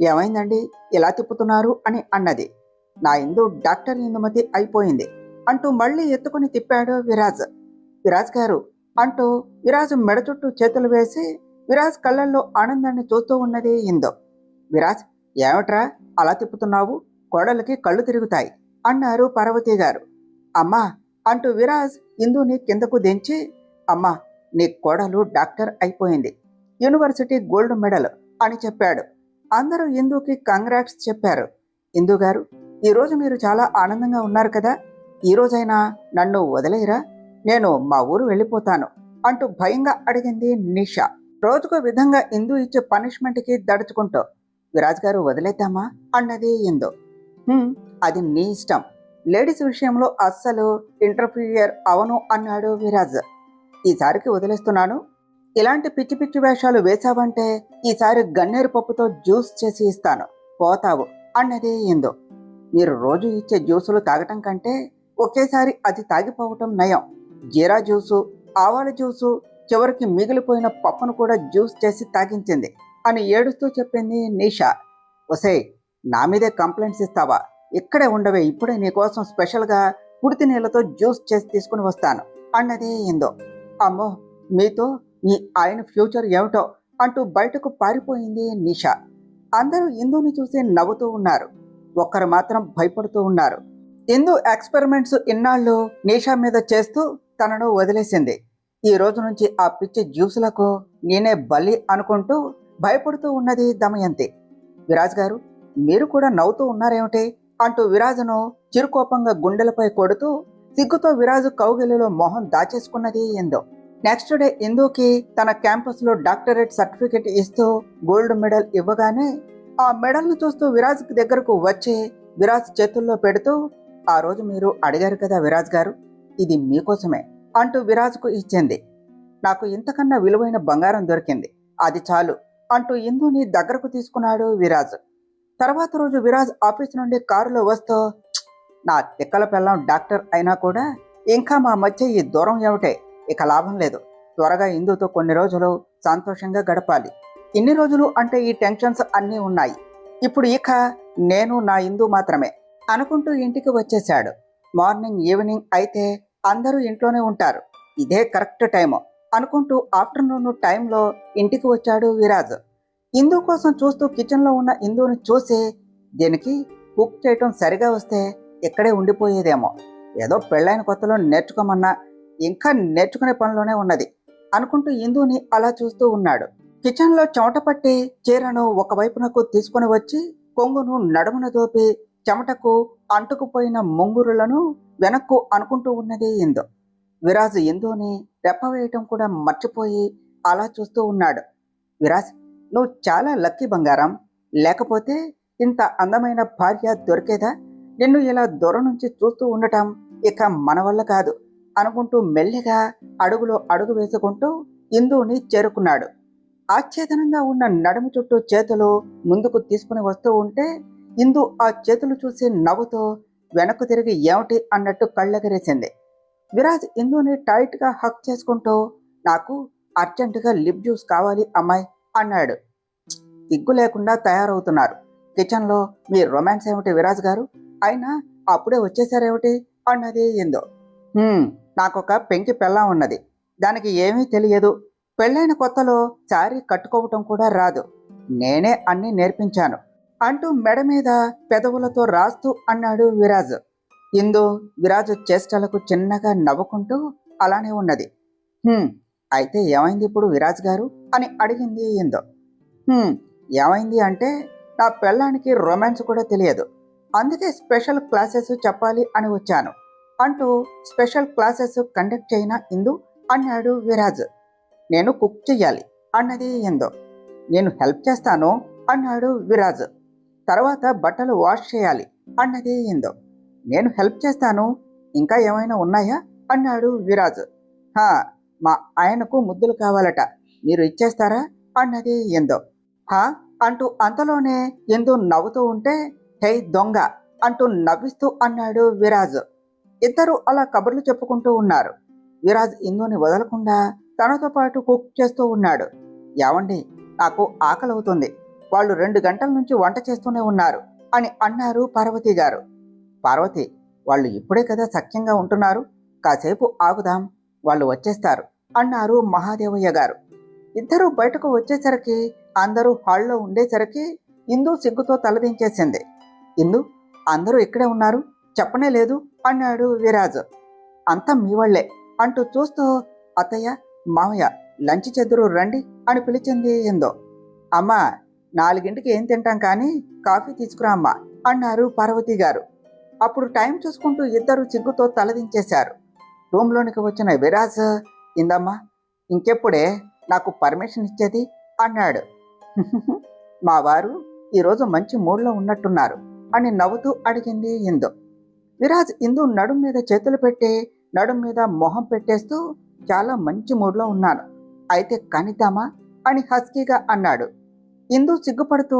"ఏమైందండి, ఇలా తిప్పుతున్నారు" అని అన్నది. "నా ఇందు డాక్టర్ ఇందుమతి అయిపోయింది" అంటూ మళ్ళీ ఎత్తుకుని తిప్పాడు విరాజ్. "విరాజ్ గారు" అంటూ విరాజ్ మెడ చుట్టూ చేతులు వేసి విరాజ్ కళ్ళల్లో ఆనందాన్ని చూస్తూ ఉన్నది ఇందు. "విరాజ్, ఏమిట్రా అలా తిప్పుతున్నావు, కోడలికి కళ్ళు తిరుగుతాయి" అన్నారు పార్వతి గారు. "అమ్మా" అంటూ విరాజ్ ఇందుని కిందకు దించి "అమ్మా, నీ కోడలు డాక్టర్ అయిపోయింది, యూనివర్సిటీ గోల్డ్ మెడల్" అని చెప్పాడు. అందరూ ఇందుకి కంగ్రాట్స్ చెప్పారు. "ఇందు గారు, ఈరోజు మీరు చాలా ఆనందంగా ఉన్నారు కదా, ఈ రోజైనా నన్ను వదిలేయరా, నేను మా ఊరు వెళ్ళిపోతాను" అంటూ భయంగా అడిగింది నిషా. రోజుకో విధంగా ఇందు ఇచ్చే పనిష్మెంట్కి దడుచుకుంటూ "విరాజ్ గారు, వదిలేద్దామా" అన్నది ఇందు. "హ్మ్, అది నీ ఇష్టం, లేడీస్ విషయంలో అస్సలు ఇంటర్ఫీరియర్ అవను" అన్నాడు విరాజ్. "ఈసారికి వదిలేస్తున్నాను, ఇలాంటి పిచ్చి పిచ్చి వేషాలు వేశావంటే ఈసారి గన్నేరు పప్పుతో జ్యూస్ చేసి ఇస్తాను, పోతావు" అన్నది ఇందు. "మీరు రోజు ఇచ్చే జ్యూసులు తాగటం కంటే ఒకేసారి అది తాగిపోవటం నయం. జీరా జ్యూసు, ఆవాల జ్యూసు, చివరికి మిగిలిపోయిన పప్పును కూడా జ్యూస్ చేసి తాగించింది" అని ఏడుస్తూ చెప్పింది నిషా. "ఒసేయ్, నా మీదే కంప్లైంట్స్ ఇస్తావా, ఇక్కడే ఉండవే, ఇప్పుడే నీకోసం స్పెషల్గా పుడితి నీళ్ళతో జ్యూస్ చేసి తీసుకుని వస్తాను" అన్నది ఇందు. "అమ్మో, మీతో మీ ఆయన ఫ్యూచర్ ఏమిటో" అంటూ బయటకు పారిపోయింది నిషా. అందరూ ఇందుని చూసి నవ్వుతూ ఉన్నారు, ఒక్కరు మాత్రం భయపడుతూ ఉన్నారు. ఇందు ఎక్స్పెరిమెంట్స్ ఇన్నాళ్ళు నిషా మీద చేస్తూ తనను వదిలేసింది. ఈ రోజు నుంచి ఆ పిచ్చి జ్యూసులకు నేనే బలి అనుకుంటూ భయపడుతూ ఉన్నది దమయంతి. "విరాజ్ గారు, మీరు కూడా నవ్వుతూ ఉన్నారేమిటి" అంటూ విరాజును చిరుకోపంగా గుండెలపై కొడుతూ సిగ్గుతో విరాజు కౌగిలిలో మొహం దాచేసుకున్నది ఇందు. నెక్స్ట్ డే ఇందుకి తన క్యాంపస్లో డాక్టరేట్ సర్టిఫికెట్ ఇస్తూ గోల్డ్ మెడల్ ఇవ్వగానే ఆ మెడల్ను చూస్తూ విరాజ్ దగ్గరకు వచ్చి విరాజ్ చేతుల్లో పెడుతూ "ఆ రోజు మీరు అడిగారు కదా విరాజ్ గారు, ఇది మీకోసమే" అంటూ విరాజ్కు ఇచ్చింది. "నాకు ఇంతకన్నా విలువైన బంగారం దొరికింది, అది చాలు" అంటూ ఇందుని దగ్గరకు తీసుకున్నాడు విరాజ్. తర్వాత రోజు విరాజ్ ఆఫీస్ నుండి కారులో వస్తూ "నా తిక్కల పిల్లం డాక్టర్ అయినా కూడా ఇంకా మా మధ్య ఈ దూరం ఏమిటే, ఇక లాభం లేదు, త్వరగా ఇందుతో కొన్ని రోజులు సంతోషంగా గడపాలి, ఇన్ని రోజులు అంటే ఈ టెన్షన్స్ అన్నీ ఉన్నాయి, ఇప్పుడు ఇక నేను నా ఇందు మాత్రమే" అనుకుంటూ ఇంటికి వచ్చేశాడు. మార్నింగ్ ఈవినింగ్ అయితే అందరూ ఇంట్లోనే ఉంటారు, ఇదే కరెక్ట్ టైము. అనుకుంటూ ఆఫ్టర్నూన్ టైంలో ఇంటికి వచ్చాడు విరాజ్. ఇందు కోసం చూస్తూ కిచెన్లో ఉన్న ఇందుని చూసి, దీనికి కుక్ చేయటం సరిగా వస్తే ఇక్కడే ఉండిపోయేదేమో, ఏదో పెళ్ళైన కొత్తలో నేర్చుకోమన్నా ఇంకా నేర్చుకునే పనిలోనే ఉన్నది అనుకుంటూ ఇందుని అలా చూస్తూ ఉన్నాడు. కిచెన్లో చెమట పట్టి చీరను ఒకవైపునకు తీసుకుని వచ్చి కొంగును నడుమున దోపి చెమటకు అంటుకుపోయిన ముంగురులను వెనక్కు అనుకుంటూ ఉన్నది ఇందు. విరాజ్ ఇందుని రెప్పవేయటం కూడా మర్చిపోయి అలా చూస్తూ ఉన్నాడు. విరాజ్, నువ్వు చాలా లక్కీ బంగారం, లేకపోతే ఇంత అందమైన భార్య దొరికేదా? నిన్ను ఇలా దూరం నుంచి చూస్తూ ఉండటం ఇక మన వల్ల కాదు అనుకుంటూ మెల్లిగా అడుగులో అడుగు వేసుకుంటూ ఇందుని చేరుకున్నాడు. ఆచ్ఛేదనంగా ఉన్న నడుము చుట్టూ చేతులు ముందుకు తీసుకుని వస్తూ ఉంటే ఇందు ఆ చేతులు చూసి నవ్వుతూ వెనక్కు తిరిగి ఏమిటి అన్నట్టు కళ్ళెగరేసింది. విరాజ్ ఇందుని టైట్గా హక్ చేసుకుంటూ, నాకు అర్జెంటుగా లిప్ జ్యూస్ కావాలి అమ్మాయి అన్నాడు. సిగ్గు లేకుండా తయారవుతున్నారు. కిచెన్లో మీ రొమాన్స్ ఏమిటి విరాజ్ గారు? అయినా అప్పుడే వచ్చేసారేమిటి అన్నది ఇందు. నాకొక పెంకి పెళ్ళాం ఉన్నది, దానికి ఏమీ తెలియదు. పెళ్ళైన కొత్తలో శారీ కట్టుకోవటం కూడా రాదు, నేనే అన్నీ నేర్పించాను అంటూ మెడ మీద పెదవులతో రాస్తూ అన్నాడు విరాజ్. ఇందు విరాజు చేష్టలకు చిన్నగా నవ్వుకుంటూ అలానే ఉన్నది. అయితే ఏమైంది ఇప్పుడు విరాజ్ గారు అని అడిగింది ఇందు. ఏమైంది అంటే, నా పెళ్ళానికి రొమాన్స్ కూడా తెలియదు, అందుకే స్పెషల్ క్లాసెస్ చెప్పాలి అని వచ్చాను అంటూ స్పెషల్ క్లాసెస్ కండక్ట్ చేయనా ఇందు అన్నాడు విరాజ్. నేను కుక్ చెయ్యాలి అన్నది ఇందు. నేను హెల్ప్ చేస్తాను అన్నాడు విరాజ్. తర్వాత బట్టలు వాష్ చేయాలి అన్నది ఇందు. నేను హెల్ప్ చేస్తాను, ఇంకా ఏమైనా ఉన్నాయా అన్నాడు విరాజ్. మా ఆయనకు ముద్దులు కావాలట, మీరు ఇచ్చేస్తారా అన్నది ఇందు. అంటూ అంతలోనే ఇందు నవ్వుతూ ఉంటే, హే దొంగ అంటూ నవ్విస్తూ అన్నాడు విరాజ్. ఇద్దరు అలా కబుర్లు చెప్పుకుంటూ ఉన్నారు. విరాజ్ ఇందుని వదలకుండా తనతో పాటు కుక్ చేస్తూ ఉన్నాడు. ఏవండి, నాకు ఆకలి అవుతుంది, వాళ్ళు 2 గంటల నుంచి వంట చేస్తూనే ఉన్నారు అని అన్నారు పార్వతి గారు. పార్వతి, వాళ్ళు ఇప్పుడే కదా సఖ్యంగా ఉంటున్నారు, కాసేపు ఆగుదాం, వాళ్ళు వచ్చేస్తారు అన్నారు మహాదేవయ్య గారు. ఇద్దరు బయటకు వచ్చేసరికి అందరూ హాల్లో ఉండేసరికి ఇందు సిగ్గుతో తలదించేసింది. ఇందు, అందరూ ఇక్కడే ఉన్నారు, చెప్పనే లేదు అన్నాడు విరాజ్. అంతా మీ వాళ్లే అంటూ చూస్తూ, అత్తయ్య మామయ్య లంచ్ చెద్దురు రండి అని పిలిచింది ఇందు. అమ్మా, 4ంటికి ఏం తింటాం కానీ కాఫీ తీసుకురా అమ్మా అన్నారు పార్వతి గారు. అప్పుడు టైం చూసుకుంటూ ఇద్దరు సిగ్గుతో తలదించేశారు. రూమ్లోనికి వచ్చిన విరాజ్, ఇందమ్మా ఇంకెప్పుడే నాకు పర్మిషన్ ఇచ్చేది అన్నాడు. మా వారు ఈరోజు మంచి మూడ్లో ఉన్నట్టున్నారు అని నవ్వుతూ అడిగింది ఇందు. విరాజ్ ఇందు నడుం మీద చేతులు పెట్టి నడుం మీద మొహం పెట్టేస్తూ, చాలా మంచి మూడ్లో ఉన్నాను, అయితే కనిద్దామా అని హస్కీగా అన్నాడు. ఇందు సిగ్గుపడుతూ,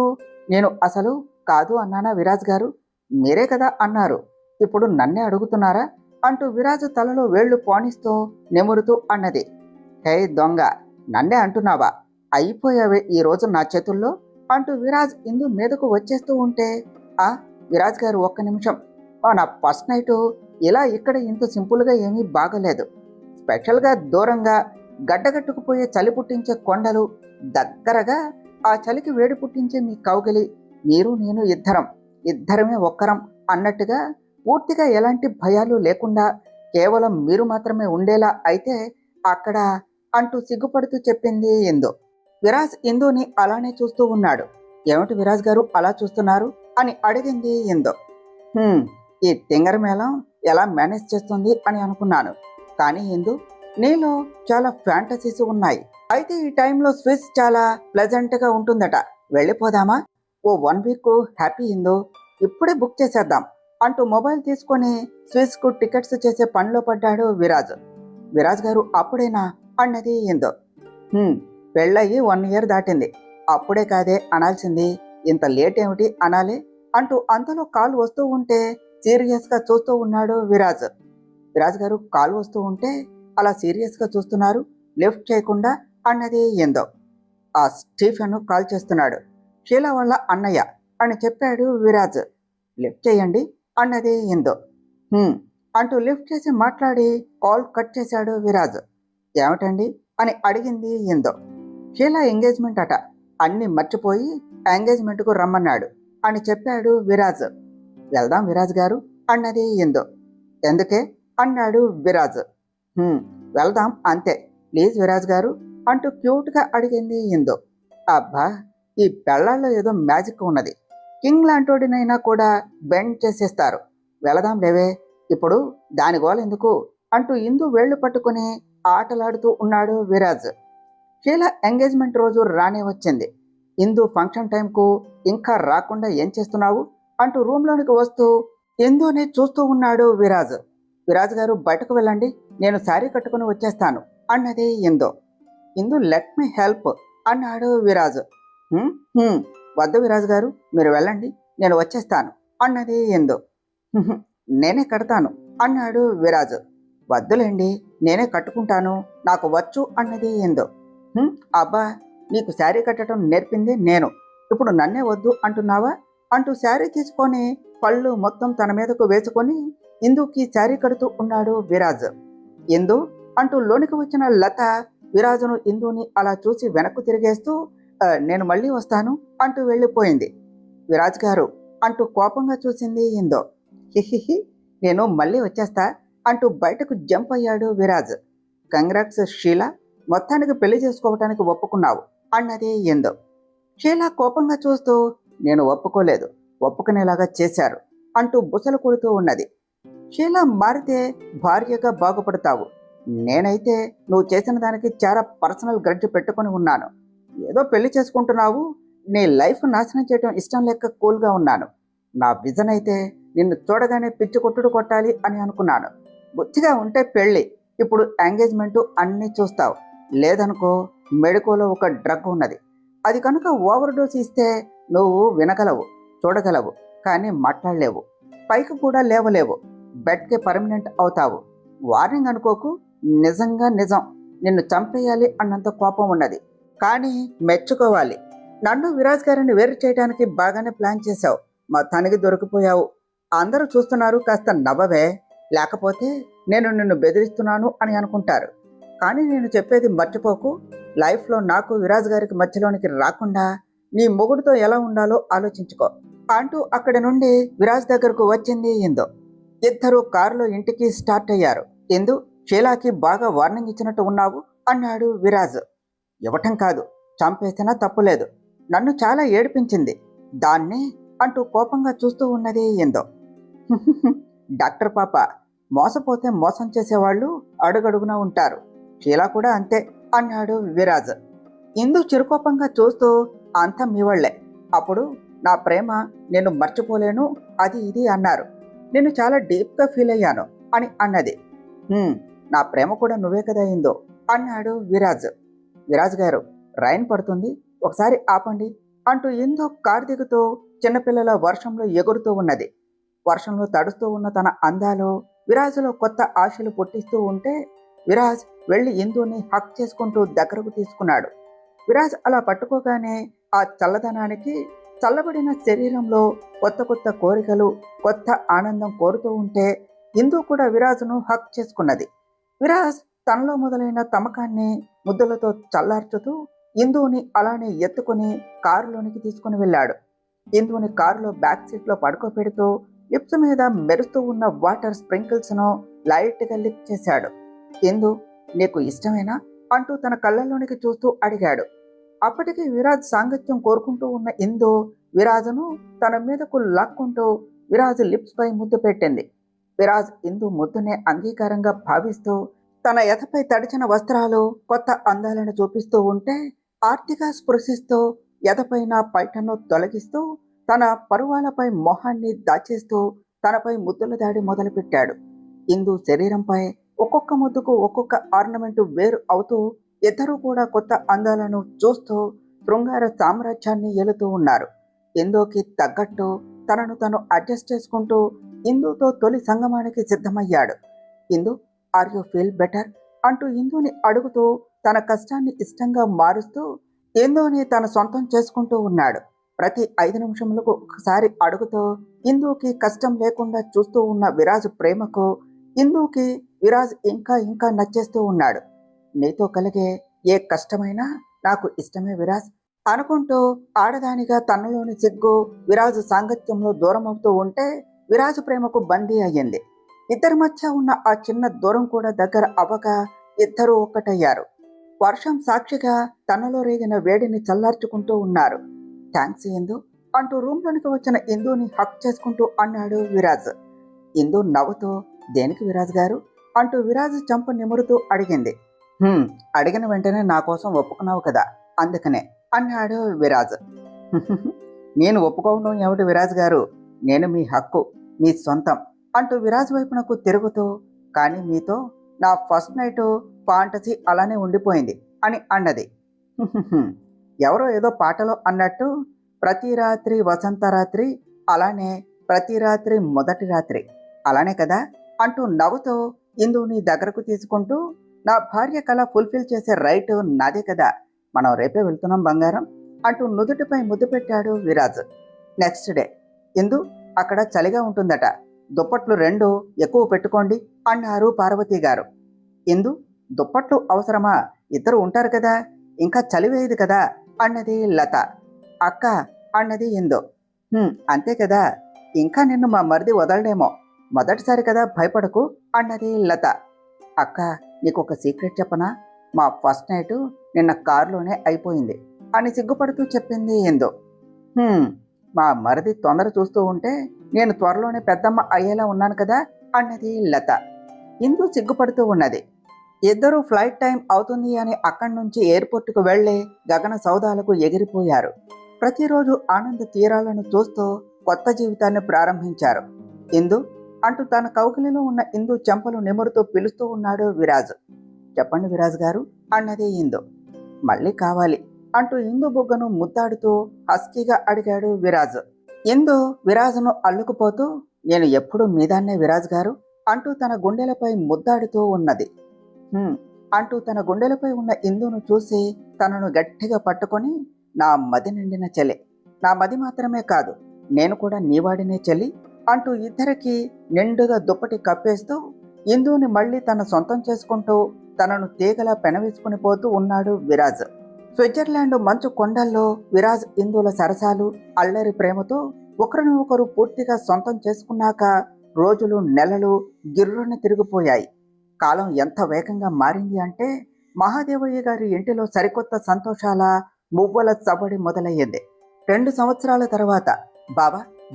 నేను అసలు కాదు అన్నానా విరాజ్ గారు? మీరే కదా అన్నారు, ఇప్పుడు నన్నే అడుగుతున్నారా అంటూ విరాజ్ తలలో వేళ్లు పోనిస్తూ నెమురుతూ అన్నది. హే దొంగ, నన్నే అంటున్నావా? అయిపోయావే ఈరోజు నా చేతుల్లో అంటూ విరాజ్ ఇందు మీదకు వచ్చేస్తూ ఉంటే, విరాజ్ గారు ఒక్క నిమిషం, నా ఫస్ట్ నైట్ ఇలా ఇక్కడ ఇంత సింపుల్గా ఏమీ బాగలేదు. స్పెషల్గా దూరంగా గడ్డగట్టుకుపోయే చలి పుట్టించే కొండలు, దగ్గరగా ఆ చలికి వేడి పుట్టించే మీ కౌగిలి, మీరు నేను ఇద్దరమే ఒక్కరం అన్నట్టుగా, పూర్తిగా ఎలాంటి భయాలు లేకుండా కేవలం మీరు మాత్రమే ఉండేలా అయితే అక్కడ అంటూ సిగ్గుపడుతూ చెప్పింది ఇందు. విరాజ్ ఇందుని అలానే చూస్తూ ఉన్నాడు. ఏమిటి విరాజ్ గారు అలా చూస్తున్నారు అని అడిగింది ఇందు. ఈ తింగర మేళం ఎలా మేనేజ్ చేస్తుంది అని అనుకున్నాను, కానీ ఇందు నీలో చాలా ఫ్యాంటసీస్ ఉన్నాయి. అయితే ఈ టైంలో స్విస్ చాలా ప్లెజెంట్గా ఉంటుందట, వెళ్ళిపోదామా? ఓ 1 వీక్ హ్యాపీ ఇందు, ఇప్పుడే బుక్ చేసేద్దాం అంటూ మొబైల్ తీసుకొని స్విస్కు టికెట్స్ చేసే పనిలో పడ్డాడు విరాజ్. విరాజ్ గారు అప్పుడేనా అన్నది ఇందు. పెళ్ళయి 1 ఇయర్ దాటింది, అప్పుడే కాదే అనాల్సింది, ఇంత లేట్ ఏమిటి అనాలి అంటూ అంతలో కాల్ వస్తూ ఉంటే సీరియస్గా చూస్తూ ఉన్నాడు విరాజ్. విరాజ్ గారు కాల్ వస్తూ ఉంటే అలా సీరియస్గా చూస్తున్నారు, లిఫ్ట్ చేయకుండా అన్నది ఇందు. ఆ స్టీఫెన్ కాల్ చేస్తున్నాడు, షీలా వాళ్ళ అన్నయ్య అని చెప్పాడు విరాజ్. లిఫ్ట్ చేయండి అన్నది ఇందు. అంటూ లిఫ్ట్ చేసి మాట్లాడి కాల్ కట్ చేశాడు విరాజ్. ఏమిటండి అని అడిగింది ఇందు. షీలా ఎంగేజ్మెంట్ అట, అన్ని మర్చిపోయి ఎంగేజ్మెంట్కు రమ్మన్నాడు అని చెప్పాడు విరాజ్. వెళ్దాం విరాజ్ గారు అన్నది ఇందు. ఎందుకే అన్నాడు విరాజ్. "హ్మ్, వెళ్దాం అంతే, ప్లీజ్ విరాజ్ గారు" అంటూ క్యూట్గా అడిగింది ఇందు. అబ్బా, ఈ పెళ్ళాల్లో ఏదో మ్యాజిక్ ఉన్నది, కింగ్ లాంటోడినైనా కూడా బెండ్ చేసేస్తారు. వెళదాం లేవే, ఇప్పుడు దాని గోల ఎందుకు అంటూ ఇందు వేళ్లు పట్టుకుని ఆటలాడుతూ ఉన్నాడు విరాజ్. షీలా ఎంగేజ్మెంట్ రోజు రానే వచ్చింది. ఇందు ఫంక్షన్ టైంకు ఇంకా రాకుండా ఏం చేస్తున్నావు అంటూ రూమ్లోనికి వస్తూ ఇందుని చూస్తూ ఉన్నాడు విరాజ్. విరాజ్ గారు బయటకు వెళ్ళండి, నేను శారీ కట్టుకుని వచ్చేస్తాను అన్నది ఇందు. ఇందు లెట్ మీ హెల్ప్ అన్నాడు విరాజ్. "హ్మ్, హ్మ్, వద్దు విరాజ్ గారు, మీరు వెళ్ళండి, నేను వచ్చేస్తాను" అన్నది ఇందు. "హ్మ్, నేనే కడతాను" అన్నాడు విరాజ్. "వద్దులేండి, నేనే కట్టుకుంటాను, నాకు వచ్చు" అన్నది ఇందు. "హ్మ్, అబ్బా, నీకు శారీ కట్టడం నేర్పింది నేను, ఇప్పుడు నన్నే వద్దు అంటున్నావా" అంటూ శారీ తీసుకొని పళ్ళు మొత్తం తన మీదకు వేసుకొని ఇందుకి శారీ కడుతూ ఉన్నాడు విరాజ్. "ఇందు" అంటూ లోనికి వచ్చిన లత విరాజును ఇందుని అలా చూసి వెనక్కు తిరిగేస్తూ నేను మళ్ళీ వస్తాను" అంటూ వెళ్ళిపోయింది. "విరాజ్ గారు" అంటూ కోపంగా చూసింది ఇందు. "హిహిహి, నేను మళ్ళీ వచ్చేస్తా" అంటూ బయటకు జంప్ అయ్యాడు విరాజ్. "కంగ్రాట్స్ షీలా, మొత్తానికి పెళ్లి చేసుకోవటానికి ఒప్పుకున్నావు" అన్నది ఇందు. షీలా కోపంగా చూస్తూ "నేను ఒప్పుకోలేదు, ఒప్పుకునేలాగా చేశారు" అంటూ బుసలు కొడుతూ ఉన్నది. షీలా మారితే భార్యగా బాగుపడతావు, నేనైతే నువ్వు చేసిన దానికి చాలా పర్సనల్ గ్రడ్జ్ పెట్టుకొని ఉన్నాను. ఏదో పెళ్లి చేసుకుంటున్నావు, నీ లైఫ్ నాశనం చేయడం ఇష్టం లేక కూల్గా ఉన్నాను. నా విజన్ అయితే నిన్ను చూడగానే పిచ్చి కొట్టుడు కొట్టాలి అని అనుకున్నాను. బుద్ధిగా ఉంటే పెళ్ళి, ఇప్పుడు ఎంగేజ్మెంటు అన్నీ చూస్తావు, లేదనుకో మెడికోలో ఒక డ్రగ్ ఉన్నది, అది కనుక ఓవర్ డోస్ ఇస్తే నువ్వు వినగలవు, చూడగలవు, కానీ మాట్లాడలేవు, పైకి కూడా లేవలేవు, బెడ్కి పర్మనెంట్ అవుతావు. వార్నింగ్ అనుకోకు, నిజంగా నిజం, నిన్ను చంపేయాలి అన్నంత కోపం ఉన్నది, కానీ మెచ్చుకోవాలి. నన్ను విరాజ్ గారిని వేరు చేయడానికి బాగానే ప్లాన్ చేశావు, మొత్తానికి దొరికిపోయావు. అందరూ చూస్తున్నారు, కాస్త నవ్వవే, లేకపోతే నేను నిన్ను బెదిరిస్తున్నాను అని అనుకుంటారు. కానీ నేను చెప్పేది మర్చిపోకు, లైఫ్లో నాకు విరాజ్ గారికి మధ్యలోనికి రాకుండా నీ మొగుడితో ఎలా ఉండాలో ఆలోచించుకో అంటూ అక్కడి నుండి విరాజ్ దగ్గరకు వచ్చింది ఇందు. ఇద్దరు కారులో ఇంటికి స్టార్ట్ అయ్యారు. ఇందు, షీలాకి బాగా వార్నింగ్ ఇచ్చినట్టు ఉన్నావు అన్నాడు విరాజ్. ఇవ్వటం కాదు, చంపేసినా తప్పులేదు, నన్ను చాలా ఏడిపించింది దాన్ని అంటూ కోపంగా చూస్తూ ఉన్నది ఇందు. డాక్టర్ పాప, మోసపోతే మోసం చేసేవాళ్ళు అడుగడుగునా ఉంటారు, షీలా కూడా అంతే అన్నాడు విరాజ్. ఇందు చిరుకోపంగా చూస్తూ అంతా మీ వాళ్ళే, అప్పుడు నా ప్రేమ నేను మర్చిపోలేను, అది ఇది అన్నారు, నేను చాలా డీప్గా ఫీల్ అయ్యాను అని అన్నది. నా ప్రేమ కూడా నువ్వే కదా ఇందో అన్నాడు విరాజ్. విరాజ్ గారు, రైన్ పడుతుంది, ఒకసారి ఆపండి అంటూ ఇందు కారు దిగుతూ చిన్నపిల్లల వర్షంలో ఎగురుతూ ఉన్నది. వర్షంలో తడుస్తూ ఉన్న తన అందాలు విరాజులో కొత్త ఆశలు పుట్టిస్తూ ఉంటే విరాజ్ వెళ్ళి ఇందుని హక్ చేసుకుంటూ దగ్గరకు తీసుకున్నాడు. విరాజ్ అలా పట్టుకోగానే ఆ చల్లదనానికి చల్లబడిన శరీరంలో కొత్త కొత్త కోరికలు, కొత్త ఆనందం కోరుతూ ఉంటే ఇందు కూడా విరాజ్ను హక్ చేసుకున్నది. విరాజ్ తనలో మొదలైన తమకాన్ని ముద్దులతో చల్లార్చుతూ ఇందుని అలానే ఎత్తుకుని కారులోనికి తీసుకుని వెళ్ళాడు. ఇందుని కారులో బ్యాక్ సీట్లో పడుకోబెడుతూ లిప్స్ మీద మెరుస్తూ ఉన్న వాటర్ స్ప్రింకిల్స్ను లైట్గా లిప్ చేశాడు. ఇందు, నీకు ఇష్టమేనా అంటూ తన కళ్ళల్లోనికి చూస్తూ అడిగాడు. అప్పటికి విరాజ్ సాంగత్యం కోరుకుంటూ ఉన్న ఇందు విరాజును తన మీదకు లాక్కుంటూ విరాజ్ లిప్స్ పై ముద్దు పెట్టింది. విరాజ్ ఇందు ముద్దునే అంగీకారంగా భావిస్తూ తన ఎదపై తడిచిన వస్త్రాలు కొత్త అందాలను చూపిస్తూ ఉంటే ఆర్తిగా స్పృశిస్తూ ఎదపైన పైటను తొలగిస్తూ తన పరువాలపై మొహాన్ని దాచేస్తూ తనపై ముద్దుల దాడి మొదలుపెట్టాడు. ఇందు శరీరంపై ఒక్కొక్క ముద్దుకు ఒక్కొక్క ఆర్నమెంటు వేరు అవుతూ ఇద్దరూ కూడా కొత్త అందాలను చూస్తూ శృంగార సామ్రాజ్యాన్ని ఏలుతూ ఉన్నారు. ఇందుకి తగ్గట్టు తనను తను అడ్జస్ట్ చేసుకుంటూ ఇందుతో తొలి సంగమానికి సిద్ధమయ్యాడు. ఇందు, ఆర్ యూ ఫీల్ బెటర్ అంటూ ఇందుని అడుగుతూ తన కష్టాన్ని ఇష్టంగా మారుస్తూ ఇందుని తన సొంతం చేసుకుంటూ ఉన్నాడు. ప్రతి 5 నిమిషములకు ఒకసారి అడుగుతూ ఇందుకి కష్టం లేకుండా చూస్తూ ఉన్న విరాజ్ ప్రేమకు ఇందుకి విరాజ్ ఇంకా ఇంకా నచ్చేస్తూ ఉన్నాడు. నీతో కలిగే ఏ కష్టమైనా నాకు ఇష్టమే విరాజ్ అనుకుంటూ ఆడదానిగా తనలోని సిగ్గు విరాజు సాంగత్యంలో దూరమవుతూ ఉంటే విరాజు ప్రేమకు బందీ అయ్యింది. ఇద్దరి మధ్య ఉన్న ఆ చిన్న దూరం కూడా దగ్గర అవ్వక ఇద్దరూ ఒక్కటయ్యారు. వర్షం సాక్షిగా తనలో రేగిన వేడిని చల్లార్చుకుంటూ ఉన్నారు. థ్యాంక్స్ ఇందు అంటూ రూమ్లోనికి వచ్చిన ఇందుని హక్ చేసుకుంటూ అన్నాడు విరాజ్. ఇందు నవ్వుతూ దేనికి విరాజ్ గారు అంటూ విరాజ్ చంప నిమురుతూ అడిగింది. అడిగిన వెంటనే నా కోసం ఒప్పుకున్నావు కదా అందుకనే అన్నాడు విరాజ్. నేను ఒప్పుకోవడం ఏమిటి విరాజ్ గారు, నేను మీ హక్కు, మీ సొంతం అంటూ విరాజ్ వైపునకు తిరుగుతూ కానీ మీతో నా ఫస్ట్ నైట్ ఫాంటసీ అలానే ఉండిపోయింది అని అన్నది. ఎవరో ఏదో పాటలో అన్నట్టు ప్రతి రాత్రి వసంత రాత్రి అలానే ప్రతి రాత్రి మొదటి రాత్రి అలానే కదా అంటూ నవ్వుతూ ఇందుని దగ్గరకు తీసుకుంటూ నా భార్య కళ ఫుల్ఫిల్ చేసే రైట్ నాదే కదా, మనం రేపే వెళ్తున్నాం బంగారం అంటూ నుదుటిపై ముద్దు పెట్టాడు విరాజ్. నెక్స్ట్ డే ఇందు అక్కడ చలిగా ఉంటుందట, దుప్పట్లు 2 ఎక్కువ పెట్టుకోండి అన్నారు పార్వతి గారు. ఇందు దుప్పట్లు అవసరమా, ఇద్దరు ఉంటారు కదా, ఇంకా చలి వేయదు కదా అన్నది లత. అక్క అన్నది ఇందు. అంతే కదా, ఇంకా నిన్ను మా మరిది వదలడేమో, మొదటిసారి కదా భయపడకు అన్నది లత. అక్క నీకు ఒక సీక్రెట్ చెప్పనా, మా ఫస్ట్ నైట్ నిన్న కారులోనే అయిపోయింది అని సిగ్గుపడుతూ చెప్పింది ఇందు. మా మరిది తొందర చూస్తూ ఉంటే నేను త్వరలోనే పెద్దమ్మ అయ్యేలా ఉన్నాను కదా అన్నది లత. ఇందు సిగ్గుపడుతూ ఉన్నది. ఇద్దరూ ఫ్లైట్ టైం అవుతుంది అని అక్కడి నుంచి ఎయిర్పోర్టుకు వెళ్లి గగన సౌదాలకు ఎగిరిపోయారు. ప్రతిరోజు ఆనంద తీరాలను చూస్తూ కొత్త జీవితాన్ని ప్రారంభించారు. ఇందు అంటూ తన కౌగిలిలో ఉన్న ఇందు చెంపలు నిమురుతూ పిలుస్తూ ఉన్నాడు విరాజ్. చెప్పండి విరాజ్ గారు అన్నది ఇందు. మళ్ళీ కావాలి అంటూ ఇందు బుగ్గను ముద్దాడుతూ హస్కీగా అడిగాడు విరాజ్. ఇందు విరాజును అల్లుకుపోతూ నేను ఎప్పుడు మీదాన్నే విరాజ్ గారు అంటూ తన గుండెలపై ముద్దాడుతూ ఉన్నది. అంటూ తన గుండెలపై ఉన్న ఇందును చూసి తనను గట్టిగా పట్టుకొని నా మది నిండిన చెల్లి, నా మది మాత్రమే కాదు నేను కూడా నీవాడినే చెల్లి అంటూ ఇద్దరికి నిండుగా దుప్పటి కప్పేస్తూ ఇందుని మళ్ళీ తన సొంతం చేసుకుంటూ తనను తీగలా పెనవేసుకుని పోతూ ఉన్నాడు విరాజ్. స్విట్జర్లాండ్ మంచు కొండల్లో విరాజ్ ఇందుల సరసాలు అల్లరి ప్రేమతో ఒకరిని ఒకరు పూర్తిగా సొంతం చేసుకున్నాక రోజులు నెలలు గిర్రున తిరిగిపోయాయి. కాలం ఎంత వేగంగా మారింది అంటే మహాదేవయ్య గారి ఇంటిలో సరికొత్త సంతోషాల మువ్వల సవ్వడి మొదలయ్యింది. 2 సంవత్సరాల తర్వాత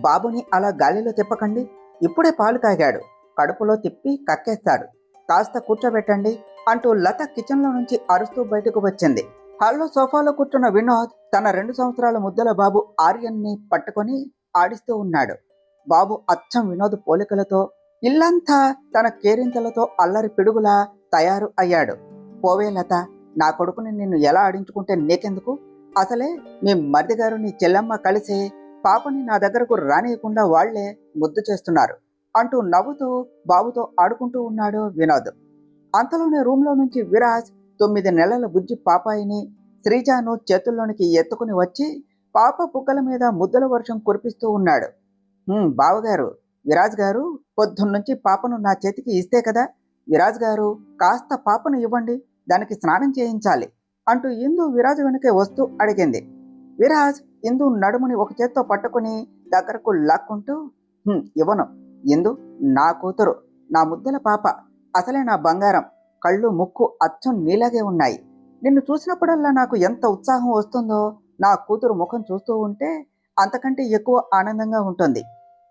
బాబుని అలా గాలిలో తిప్పకండి, ఇప్పుడే పాలు తాగాడు, కడుపులో తిప్పి కక్కేస్తాడు, కాస్త కూర్చోబెట్టండి అంటూ లత కిచెన్లో నుంచి అరుస్తూ బయటకు వచ్చింది. హాల్లో సోఫాలో కూర్చున్న వినోద్ తన 2 సంవత్సరాల ముద్దల బాబు ఆర్యన్ని పట్టుకొని ఆడిస్తూ ఉన్నాడు. బాబు అచ్చం వినోద్ పోలికలతో ఇల్లంతా తన కేరింతలతో అల్లరి పిడుగులా తయారు అయ్యాడు. పోవే లత, నా కొడుకుని నిన్ను ఎలా ఆడించుకుంటే నీకెందుకు, అసలే మీ మరిది గారు నీ చెల్లెమ్మ కలిసి పాపని నా దగ్గరకు రానియకుండా వాళ్లే ముద్దు చేస్తున్నారు అంటూ నవ్వుతూ బాబుతో ఆడుకుంటూ ఉన్నాడు వినోద్. అంతలోనే రూమ్లో నుంచి విరాజ్ 9 నెలల బుజ్జి పాపాయిని శ్రీజాను చేతుల్లోనికి ఎత్తుకుని వచ్చి పాప బుగ్గల మీద ముద్దల వర్షం కురిపిస్తూ ఉన్నాడు. బావగారు, విరాజ్ గారు పొద్దున్నుంచి పాపను నా చేతికి ఇస్తే కదా, విరాజ్ గారు కాస్త పాపను ఇవ్వండి, దానికి స్నానం చేయించాలి అంటూ ఇందు విరాజ్ వెనకే వస్తూ అడిగింది. విరాజ్ ఇందు నడుముని ఒక చేత్తో పట్టుకుని దగ్గరకు లాక్కుంటూ ఇవ్వను, ఇందు నా కూతురు, నా ముద్దల పాప, అసలే నా బంగారం, కళ్ళు ముక్కు అచ్చం నీలాగే ఉన్నాయి, నిన్ను చూసినప్పుడల్లా నాకు ఎంత ఉత్సాహం వస్తుందో, నా కూతురు ముఖం చూస్తూ ఉంటే అంతకంటే ఎక్కువ ఆనందంగా ఉంటుంది,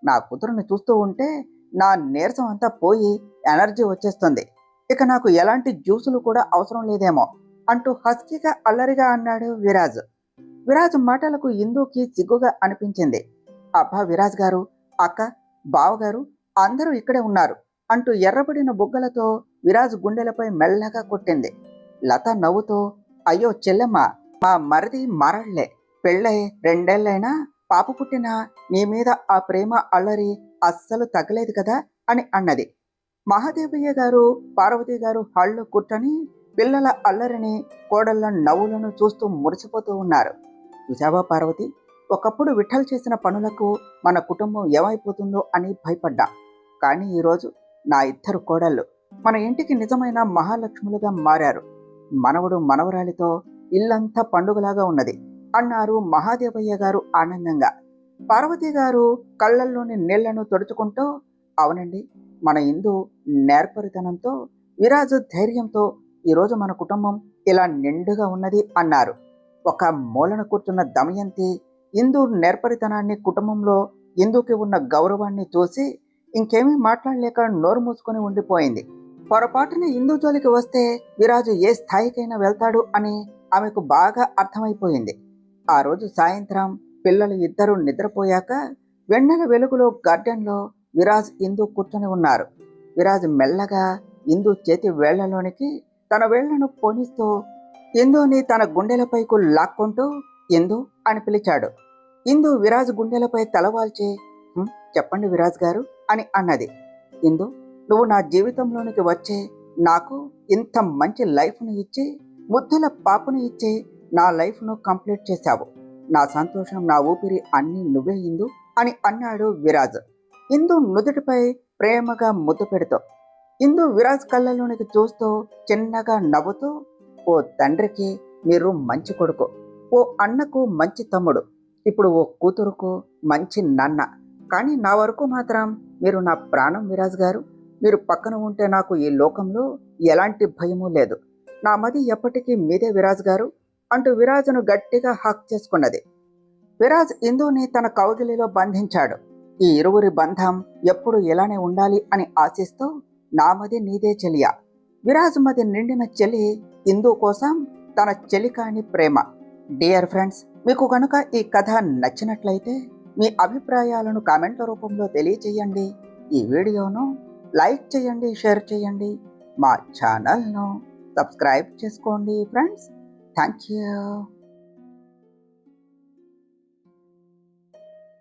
నా కూతురుని చూస్తూ ఉంటే నా నీరసం అంతా పోయి ఎనర్జీ వచ్చేస్తుంది, ఇక నాకు ఎలాంటి జ్యూసులు కూడా అవసరం లేదేమో అంటూ హస్కీగా అల్లరిగా అన్నాడు విరాజ్. విరాజ్ మాటలకు ఇందుకి సిగ్గుగా అనిపించింది. అబ్బా విరాజ్ గారు, అక్క, బావగారు అందరూ ఇక్కడే ఉన్నారు అంటూ ఎర్రబడిన బుగ్గలతో విరాజ్ గుండెలపై మెల్లగా కొట్టింది. లత నవ్వుతూ అయ్యో చెల్లెమ్మ, మా మరిది మారళ్లే, పెళ్ళై 2 ఏళ్లైనా పాప పుట్టినా నీ మీద ఆ ప్రేమ అల్లరి అస్సలు తగ్గలేదు కదా అని అన్నది. మహాదేవయ్య గారు పార్వతి గారు హాల్లో కూర్చొని పిల్లల అల్లరిని కోడళ్ళ నవ్వులను చూస్తూ మురిసిపోతూ ఉన్నారు. చూసావా పార్వతి, ఒకప్పుడు విఠల్ చేసిన పనులకు మన కుటుంబం ఏమైపోతుందో అని భయపడ్డా, కానీ ఈరోజు నా 2 కోడళ్ళు మన ఇంటికి నిజమైన మహాలక్ష్ములుగా మారారు. మనవడు మనవరాలితో ఇల్లంతా పండుగలాగా ఉన్నది అన్నారు మహాదేవయ్య గారు ఆనందంగా. పార్వతి గారు కళ్ళల్లోని నీళ్లను తుడుచుకుంటూ, అవునండి, మన ఇందు నేర్పరితనంతో, విరాజు ధైర్యంతో ఈరోజు మన కుటుంబం ఇలా నిండుగా ఉన్నది అన్నారు. ఒక మూలన కూర్చున్న దమయంతి ఇందు నేర్పరితనాన్ని, కుటుంబంలో ఇందుకి ఉన్న గౌరవాన్ని చూసి ఇంకేమీ మాట్లాడలేక నోరు మూసుకొని ఉండిపోయింది. పొరపాటున ఇందు జోలికి వస్తే విరాజు ఏ స్థాయికైనా వెళ్తాడు అని ఆమెకు బాగా అర్థమైపోయింది. ఆ రోజు సాయంత్రం పిల్లలు ఇద్దరూ నిద్రపోయాక వెన్నెల వెలుగులో గార్డెన్లో విరాజ్ ఇందు కూర్చొని ఉన్నారు. విరాజ్ మెల్లగా ఇందు చేతి వేళ్లలోనికి తన వేళ్లను పోనిస్తూ ఇందుని తన గుండెలపైకు లాక్కుంటూ ఇందు అని పిలిచాడు. ఇందు విరాజ్ గుండెలపై తలవాల్చి, చెప్పండి విరాజ్ గారు అని అన్నది. ఇందు, నువ్వు నా జీవితంలోనికి వచ్చి నాకు ఇంత మంచి లైఫ్ను ఇచ్చి, ముద్దుల పాపను ఇచ్చి నా లైఫ్ను కంప్లీట్ చేశావు. నా సంతోషం, నా ఊపిరి అన్నీ నువ్వే ఇందు అని అన్నాడు విరాజ్. ఇందు నుదుటిపై ప్రేమగా ముద్దు పెడుతూ, ఇందు విరాజ్ కళ్ళలోనికి చూస్తూ చిన్నగా నవ్వుతూ, ఓ తండ్రికి మీరు మంచి కొడుకు, ఓ అన్నకు మంచి తమ్ముడు, ఇప్పుడు ఓ కూతురుకు మంచి నాన్న, కానీ నా వరకు మాత్రం మీరు నా ప్రాణం విరాజ్ గారు. మీరు పక్కన ఉంటే నాకు ఈ లోకంలో ఎలాంటి భయమూ లేదు. నా మది ఎప్పటికీ మీదే విరాజ్ గారు అంటూ విరాజును గట్టిగా హక్ చేసుకున్నది. విరాజ్ ఇందుని తన కౌగిలిలో బంధించాడు. ఈ ఇరువురి బంధం ఎప్పుడు ఇలానే ఉండాలి అని ఆశిస్తూ, నామది నీదే చెలియా. విరాజ్ మది నిండిన చెలి ఇందు కోసం తన చెలికాని ప్రేమ. డియర్ ఫ్రెండ్స్, మీకు కనుక ఈ కథ నచ్చినట్లయితే మీ అభిప్రాయాలను కామెంట్ల రూపంలో తెలియచేయండి. ఈ వీడియోను లైక్ చేయండి, షేర్ చేయండి, మా ఛానల్ను సబ్స్క్రైబ్ చేసుకోండి ఫ్రెండ్స్. Thank you.